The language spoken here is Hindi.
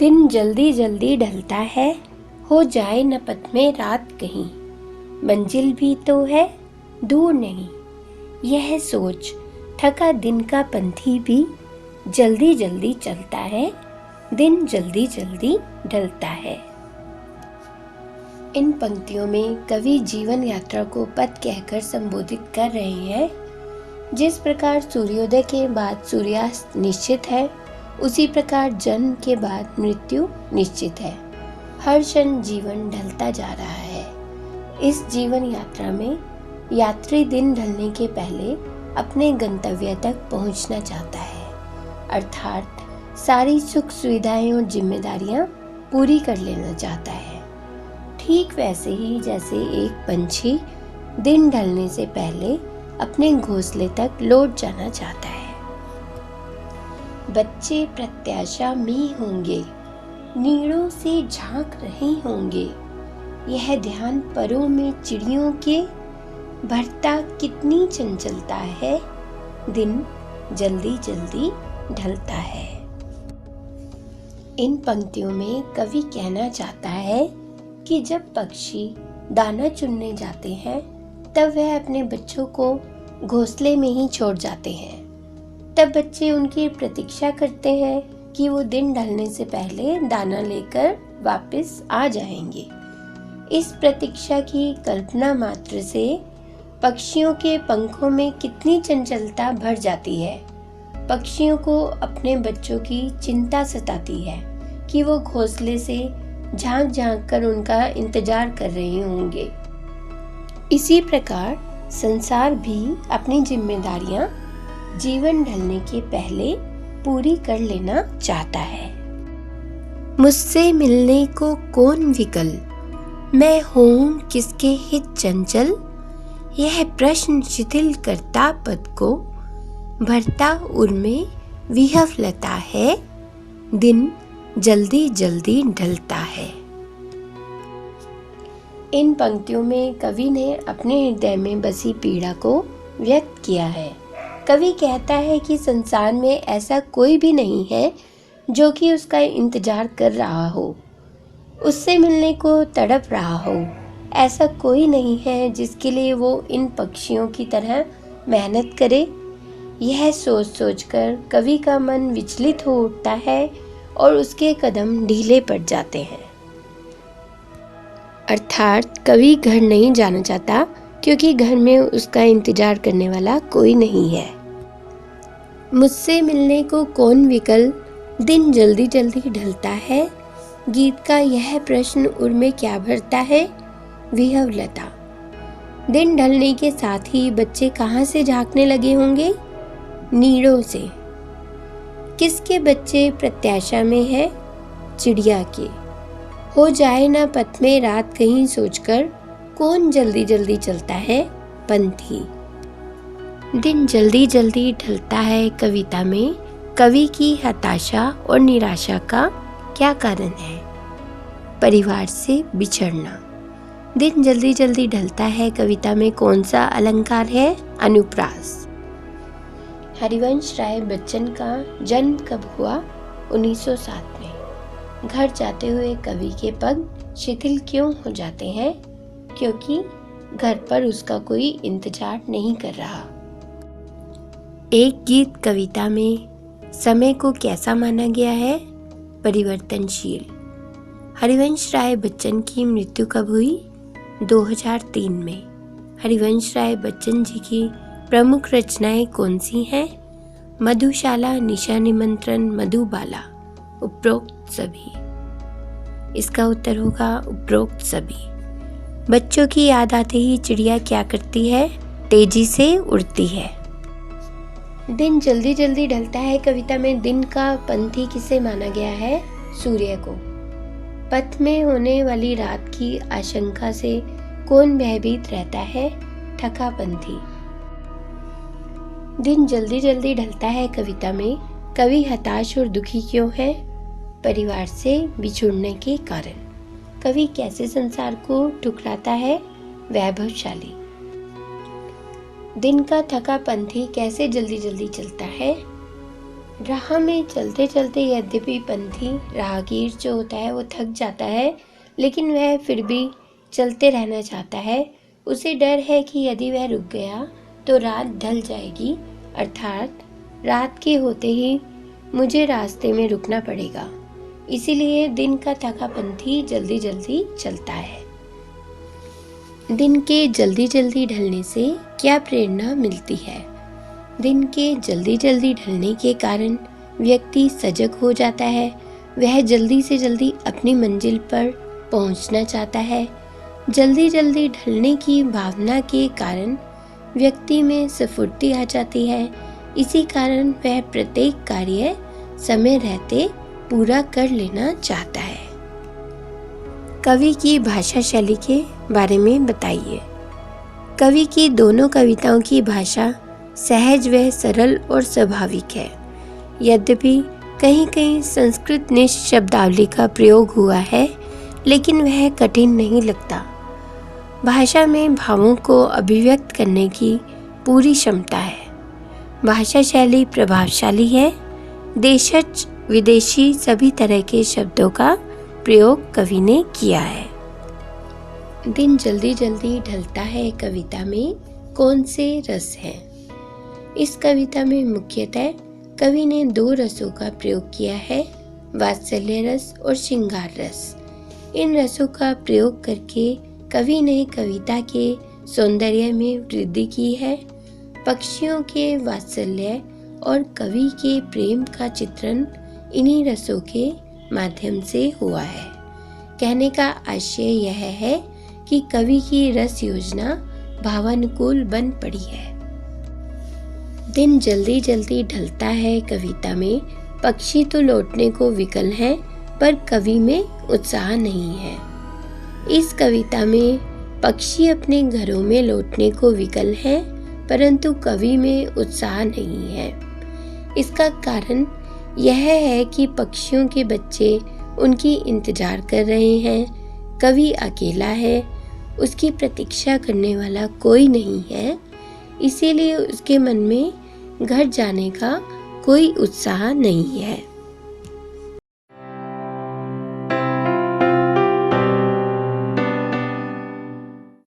दिन जल्दी जल्दी ढलता है, हो जाए न पथ में रात कहीं, मंजिल भी तो है दूर नहीं। यह सोच थका दिन का पंथी भी जल्दी जल्दी चलता है, दिन जल्दी जल्दी ढलता है। इन पंक्तियों में कवि जीवन यात्रा को पथ कहकर संबोधित कर रहे हैं। जिस प्रकार सूर्योदय के बाद सूर्यास्त निश्चित है, उसी प्रकार जन्म के बाद मृत्यु निश्चित है। हर क्षण जीवन ढलता जा रहा है। इस जीवन यात्रा में यात्री दिन ढलने के पहले अपने गंतव्य तक पहुंचना चाहता है, अर्थात सारी सुख सुविधाएं और जिम्मेदारियां पूरी कर लेना चाहता है। ठीक वैसे ही जैसे एक पंछी दिन ढलने से पहले अपने घोंसले तक लौट जाना चाहता है। बच्चे प्रत्याशा में होंगे, नीड़ों से झांक रहे होंगे। यह ध्यान परों में चिड़ियों के भरता कितनी चंचलता है, दिन जल्दी जल्दी ढलता है। इन पंक्तियों में कवि कहना चाहता है कि जब पक्षी दाना चुनने जाते हैं, तब वह अपने बच्चों को घोंसले में ही छोड़ जाते हैं। तब बच्चे उनकी प्रतीक्षा करते हैं कि वो दिन ढलने से पहले दाना लेकर वापस आ जाएंगे। इस प्रतीक्षा की कल्पना मात्र से पक्षियों के पंखों में कितनी चंचलता भर जाती है। पक्षियों को अपने बच्चों की चिंता सताती है कि वो घोंसले से झांक झांक कर उनका इंतजार कर रहे होंगे। इसी प्रकार संसार भी अपनी जिम्मेदारियां जीवन ढलने के पहले पूरी कर लेना चाहता है। मुझसे मिलने को कौन विकल, मैं हूँ किसके हित चंचल। यह प्रश्न शिथिल करता पद को, भरता उर्मे विहवलता है, दिन जल्दी जल्दी ढलता है। इन पंक्तियों में कवि ने अपने हृदय में बसी पीड़ा को व्यक्त किया है। कवि कहता है कि संसार में ऐसा कोई भी नहीं है जो कि उसका इंतजार कर रहा हो, उससे मिलने को तड़प रहा हो। ऐसा कोई नहीं है जिसके लिए वो इन पक्षियों की तरह मेहनत करे। यह सोच सोचकर कवि का मन विचलित हो उठता है और उसके कदम ढीले पड़ जाते हैं। अर्थात कवि घर नहीं जाना चाहता, क्योंकि घर में उसका इंतजार करने वाला कोई नहीं है। मुझसे मिलने को कौन विकल, दिन जल्दी जल्दी ढलता है। गीत का यह प्रश्न उर में क्या भरता है? विहवलता। दिन ढलने के साथ ही बच्चे कहाँ से झांकने लगे होंगे? नीड़ों से। किसके बच्चे प्रत्याशा में है? चिड़िया के। हो जाए ना पथ में रात कहीं सोचकर, कौन जल्दी जल्दी चलता है? पंथी। दिन जल्दी जल्दी ढलता है कविता में कवि की हताशा और निराशा का क्या कारण है? परिवार से बिछड़ना। दिन जल्दी जल्दी ढलता है कविता में कौन सा अलंकार है? अनुप्रास। हरिवंश राय बच्चन का जन्म कब हुआ? 1907 में। घर जाते हुए कवि के पग शिथिल क्यों हो जाते हैं? क्योंकि घर पर उसका कोई इंतजार नहीं कर रहा। एक गीत कविता में समय को कैसा माना गया है? परिवर्तनशील। हरिवंश राय बच्चन की मृत्यु कब हुई? 2003 में। हरिवंश राय बच्चन जी की प्रमुख रचनाएं कौन सी हैं? मधुशाला, निशा निमंत्रण, मधुबाला। उपरोक्त सभी। इसका उत्तर होगा उपरोक्त सभी। बच्चों की याद आते ही चिड़िया क्या करती है? तेजी से उड़ती है। दिन जल्दी जल्दी ढलता है कविता में दिन का पंथी किसे माना गया है? सूर्य को। पथ में होने वाली रात की आशंका से कौन भयभीत रहता है? थका पंथी। दिन जल्दी जल्दी ढलता है कविता में कवि हताश और दुखी क्यों है? परिवार से बिछुड़ने के कारण। कवि कैसे संसार को ठुकराता है? वैभवशाली। दिन का थका पंथी कैसे जल्दी जल्दी चलता है? राह में चलते चलते यद्यपि पंथी राहगीर जो होता है वो थक जाता है, लेकिन वह फिर भी चलते रहना चाहता है। उसे डर है कि यदि वह रुक गया तो रात ढल जाएगी, अर्थात रात के होते ही मुझे रास्ते में रुकना पड़ेगा। इसीलिए दिन का थका पंथी जल्दी जल्दी चलता है। दिन के जल्दी जल्दी ढलने से क्या प्रेरणा मिलती है? दिन के जल्दी जल्दी ढलने के कारण व्यक्ति सजग हो जाता है। वह जल्दी से जल्दी अपनी मंजिल पर पहुंचना चाहता है। जल्दी जल्दी ढलने की भावना के कारण व्यक्ति में स्फूर्ति आ जाती है। इसी कारण वह प्रत्येक कार्य समय रहते पूरा कर लेना चाहता है। कवि की भाषा शैली के बारे में बताइए। कवि की दोनों कविताओं की भाषा सहज व सरल और स्वाभाविक है। यद्यपि कहीं कहीं संस्कृत निश्च शब्दावली का प्रयोग हुआ है, लेकिन वह कठिन नहीं लगता। भाषा में भावों को अभिव्यक्त करने की पूरी क्षमता है। भाषा शैली प्रभावशाली है। देशज विदेशी सभी तरह के शब्दों का प्रयोग कवि ने किया है। दिन जल्दी जल्दी ढलता है कविता में कौन से रस हैं? इस कविता में मुख्यतः कवि ने 2 रसों का प्रयोग किया है, वात्सल्य रस और श्रृंगार रस। इन रसों का प्रयोग करके कवि ने कविता के सौंदर्य में वृद्धि की है। पक्षियों के वात्सल्य और कवि के प्रेम का चित्रण इन्हीं रसों के माध्यम से हुआ है। कहने का आशय यह है कि कवि की रस योजना भावानुकूल बन पड़ी है। दिन जल्दी जल्दी ढलता है कविता में पक्षी तो लौटने को विकल हैं, पर कवि में उत्साह नहीं है। इस कविता में पक्षी अपने घरों में लौटने को विकल हैं, परंतु कवि में उत्साह नहीं है। इसका कारण यह है कि पक्षियों के बच्चे उनकी इंतजार कर रहे हैं। कवि अकेला है, उसकी प्रतीक्षा करने वाला कोई नहीं है, इसीलिए उसके मन में घर जाने का कोई उत्साह नहीं है।